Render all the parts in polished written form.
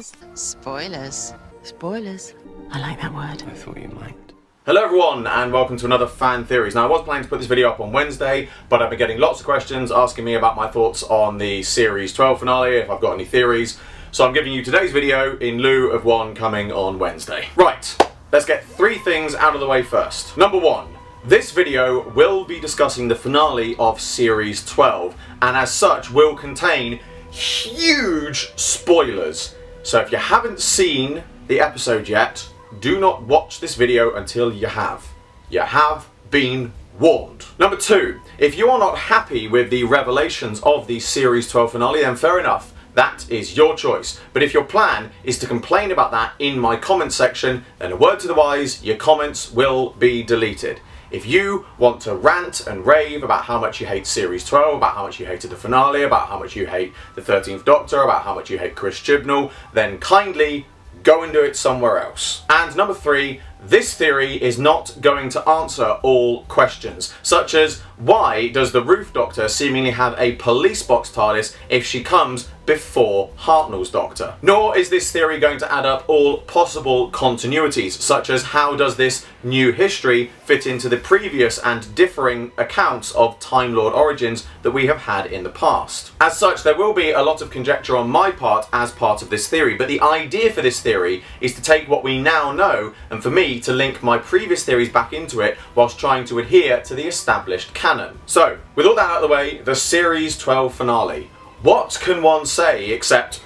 Spoilers. Spoilers. Spoilers. I like that word. I thought you might. Hello everyone and welcome to another Fan Theories. Now I was planning to put this video up on Wednesday, but I've been getting lots of questions asking me about my thoughts on the Series 12 finale, if I've got any theories. So I'm giving you today's video in lieu of one coming on Wednesday. Right, let's get three things out of the way first. Number one, this video will be discussing the finale of Series 12, and as such will contain huge spoilers. So if you haven't seen the episode yet, do not watch this video until you have. You have been warned. Number two, if you are not happy with the revelations of the Series 12 finale, then fair enough. That is your choice. But if your plan is to complain about that in my comment section, then a word to the wise, your comments will be deleted. If you want to rant and rave about how much you hate Series 12, about how much you hated the finale, about how much you hate the 13th Doctor, about how much you hate Chris Chibnall, then kindly go and do it somewhere else. And number three, this theory is not going to answer all questions, such as why does the Roof Doctor seemingly have a police box TARDIS if she comes before Hartnell's Doctor? Nor is this theory going to add up all possible continuities, such as how does this new history fit into the previous and differing accounts of Time Lord origins that we have had in the past. As such, there will be a lot of conjecture on my part as part of this theory, but the idea for this theory is to take what we now know, and for me to link my previous theories back into it whilst trying to adhere to the established canon. So, with all that out of the way, the Series 12 finale. What can one say except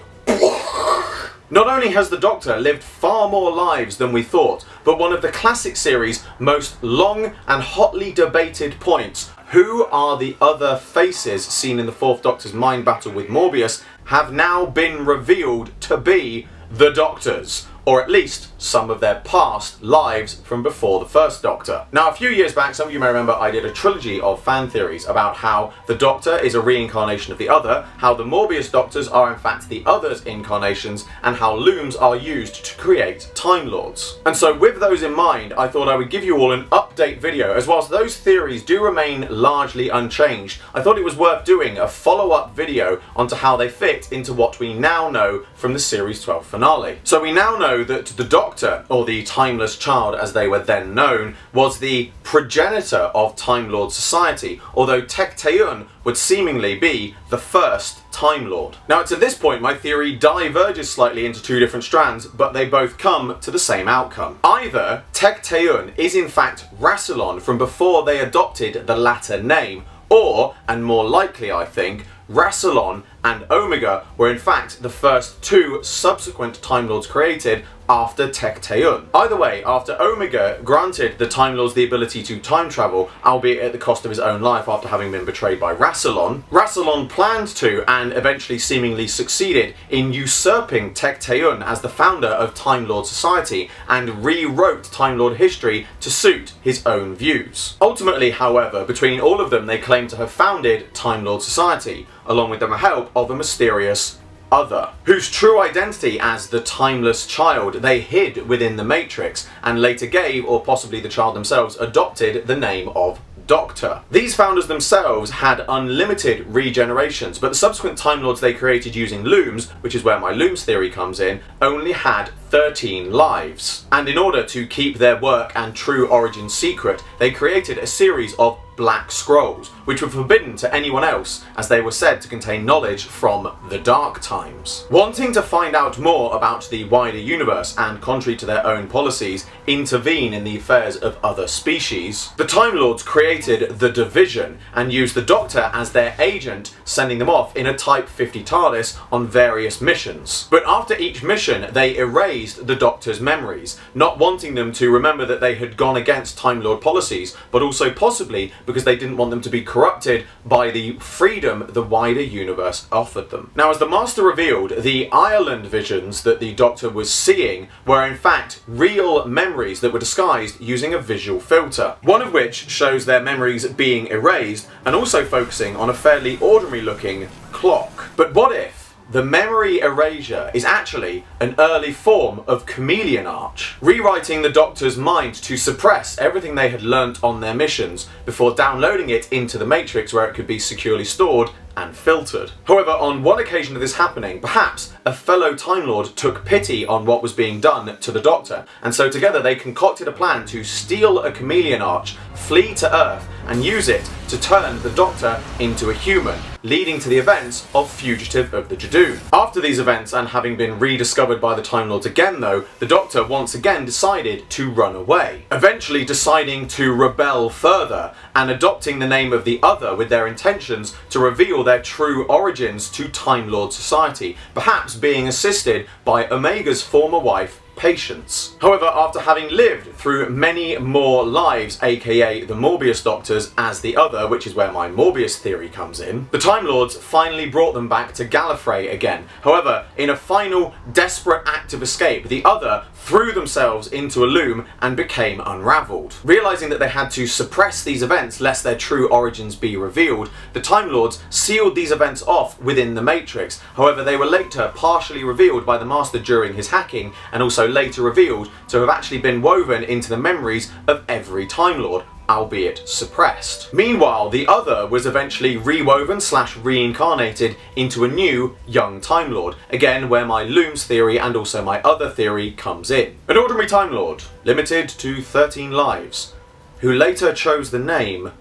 not only has the Doctor lived far more lives than we thought, but one of the classic series' most long and hotly debated points, who are the other faces seen in the Fourth Doctor's mind battle with Morbius, have now been revealed to be the Doctors, or at least some of their past lives from before the First Doctor. Now, a few years back, some of you may remember I did a trilogy of fan theories about how the Doctor is a reincarnation of the Other, how the Morbius Doctors are in fact the Other's incarnations, and how looms are used to create Time Lords. And so with those in mind, I thought I would give you all an update video, as whilst those theories do remain largely unchanged, I thought it was worth doing a follow-up video onto how they fit into what we now know from the Series 12 finale. So we now know that the Doctor, or the Timeless Child as they were then known, was the progenitor of Time Lord society, although Tech-Tayun would seemingly be the first Time Lord. Now it's at this point my theory diverges slightly into two different strands, but they both come to the same outcome. Either Tech-Tayun is in fact Rassilon from before they adopted the latter name, or, and more likely I think, Rassilon and Omega were in fact the first two subsequent Time Lords created after Tech-Tayun. Either way, after Omega granted the Time Lords the ability to time travel, albeit at the cost of his own life after having been betrayed by Rassilon, Rassilon planned to, and eventually seemingly succeeded, in usurping Tech-Tayun as the founder of Time Lord Society and rewrote Time Lord history to suit his own views. Ultimately, however, between all of them they claim to have founded Time Lord Society, along with the help of a mysterious Other, whose true identity as the Timeless Child they hid within the Matrix, and later gave, or possibly the child themselves, adopted the name of Doctor. These founders themselves had unlimited regenerations, but the subsequent Time Lords they created using looms, which is where my looms theory comes in, only had 13 lives. And in order to keep their work and true origin secret, they created a series of black scrolls, which were forbidden to anyone else, as they were said to contain knowledge from the Dark Times. Wanting to find out more about the wider universe, and contrary to their own policies, intervene in the affairs of other species, the Time Lords created the Division, and used the Doctor as their agent, sending them off in a Type 50 TARDIS on various missions. But after each mission, they erased the Doctor's memories, not wanting them to remember that they had gone against Time Lord policies, but also possibly because they didn't want them to be corrupted by the freedom the wider universe offered them. Now, as the Master revealed, the Ireland visions that the Doctor was seeing were in fact real memories that were disguised using a visual filter, one of which shows their memories being erased and also focusing on a fairly ordinary looking clock. But what if the memory erasure is actually an early form of chameleon arch, rewriting the Doctor's mind to suppress everything they had learnt on their missions before downloading it into the Matrix where it could be securely stored and filtered. However, on one occasion of this happening, perhaps a fellow Time Lord took pity on what was being done to the Doctor, and so together they concocted a plan to steal a chameleon arch, flee to Earth, and use it to turn the Doctor into a human, leading to the events of Fugitive of the Judoon. After these events, and having been rediscovered by the Time Lords again though, the Doctor once again decided to run away, eventually deciding to rebel further and adopting the name of the Other with their intentions to reveal their true origins to Time Lord society, perhaps being assisted by Omega's former wife, Patience. However, after having lived through many more lives, aka the Morbius Doctors, as the Other, which is where my Morbius theory comes in, the Time Lords finally brought them back to Gallifrey again. However, in a final desperate act of escape, the Other threw themselves into a loom and became unravelled. Realising that they had to suppress these events lest their true origins be revealed, the Time Lords sealed these events off within the Matrix. However, they were later partially revealed by the Master during his hacking, and also later revealed to have actually been woven into the memories of every Time Lord, albeit suppressed. Meanwhile, the Other was eventually rewoven / reincarnated into a new young Time Lord, again where my looms theory and also my other theory comes in. An ordinary Time Lord, limited to 13 lives, who later chose the name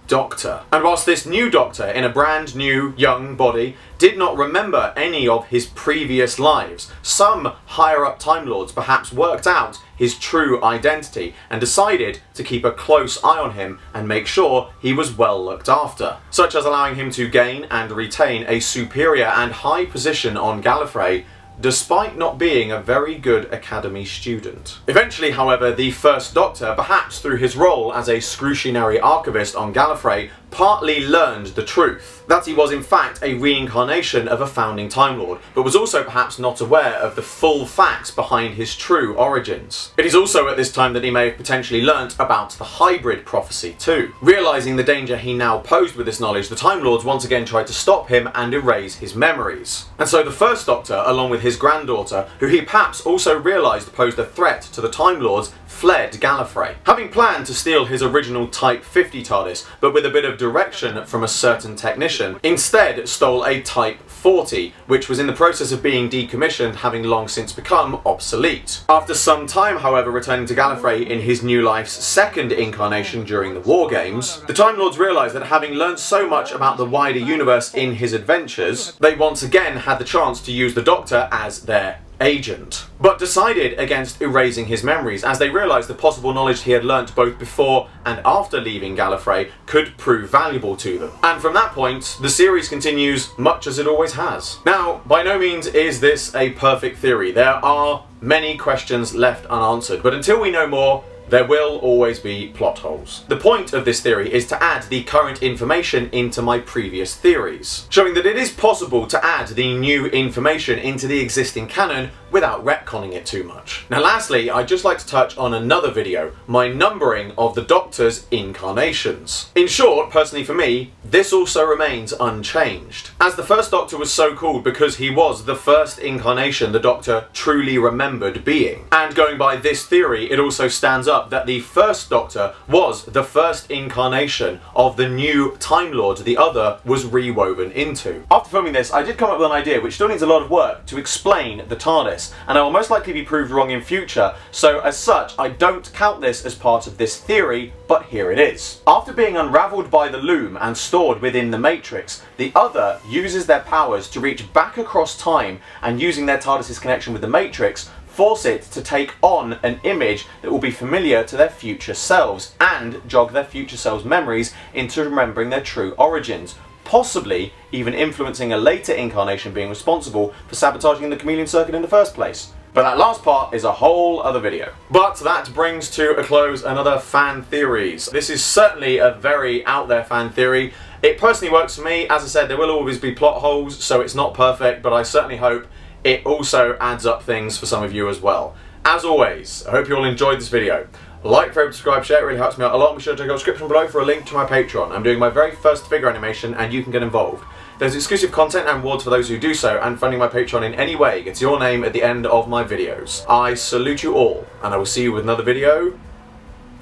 Doctor. And whilst this new Doctor, in a brand new young body, did not remember any of his previous lives, some higher up Time Lords perhaps worked out his true identity and decided to keep a close eye on him and make sure he was well looked after, such as allowing him to gain and retain a superior and high position on Gallifrey, despite not being a very good Academy student. Eventually, however, the First Doctor, perhaps through his role as a excruciating archivist on Gallifrey, partly learned the truth, that he was in fact a reincarnation of a founding Time Lord, but was also perhaps not aware of the full facts behind his true origins. It is also at this time that he may have potentially learnt about the hybrid prophecy too. Realising the danger he now posed with this knowledge, the Time Lords once again tried to stop him and erase his memories. And so the First Doctor, along with his granddaughter, who he perhaps also realised posed a threat to the Time Lords, fled Gallifrey. Having planned to steal his original Type 50 TARDIS, but with a bit of direction from a certain technician, instead stole a Type 40, which was in the process of being decommissioned, having long since become obsolete. After some time, however, returning to Gallifrey in his new life's second incarnation during the War Games, the Time Lords realised that having learned so much about the wider universe in his adventures, they once again had the chance to use the Doctor as their agent, but decided against erasing his memories, as they realised the possible knowledge he had learnt both before and after leaving Gallifrey could prove valuable to them. And from that point, the series continues much as it always has. Now, by no means is this a perfect theory. There are many questions left unanswered, but until we know more, there will always be plot holes. The point of this theory is to add the current information into my previous theories, showing that it is possible to add the new information into the existing canon without retconning it too much. Now lastly, I'd just like to touch on another video, my numbering of the Doctor's incarnations. In short, personally for me, this also remains unchanged, as the First Doctor was so called because he was the first incarnation the Doctor truly remembered being. And going by this theory, it also stands up that the First Doctor was the first incarnation of the new Time Lord the Other was rewoven into. After filming this, I did come up with an idea which still needs a lot of work to explain the TARDIS, and I will most likely be proved wrong in future, so as such I don't count this as part of this theory, but here it is. After being unravelled by the loom and stored within the Matrix, the Other uses their powers to reach back across time, and using their TARDIS's connection with the Matrix, force it to take on an image that will be familiar to their future selves and jog their future selves' memories into remembering their true origins, possibly even influencing a later incarnation being responsible for sabotaging the chameleon circuit in the first place. But that last part is a whole other video. But that brings to a close another fan theories. This is certainly a very out there fan theory. It personally works for me. As I said, there will always be plot holes, so it's not perfect, but I certainly hope it also adds up things for some of you as well. As always, I hope you all enjoyed this video. Like, favorite, subscribe, share, it really helps me out a lot. Be sure to check out the description below for a link to my Patreon. I'm doing my very first figure animation and you can get involved. There's exclusive content and rewards for those who do so, and funding my Patreon in any way gets your name at the end of my videos. I salute you all, and I will see you with another video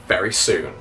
very soon.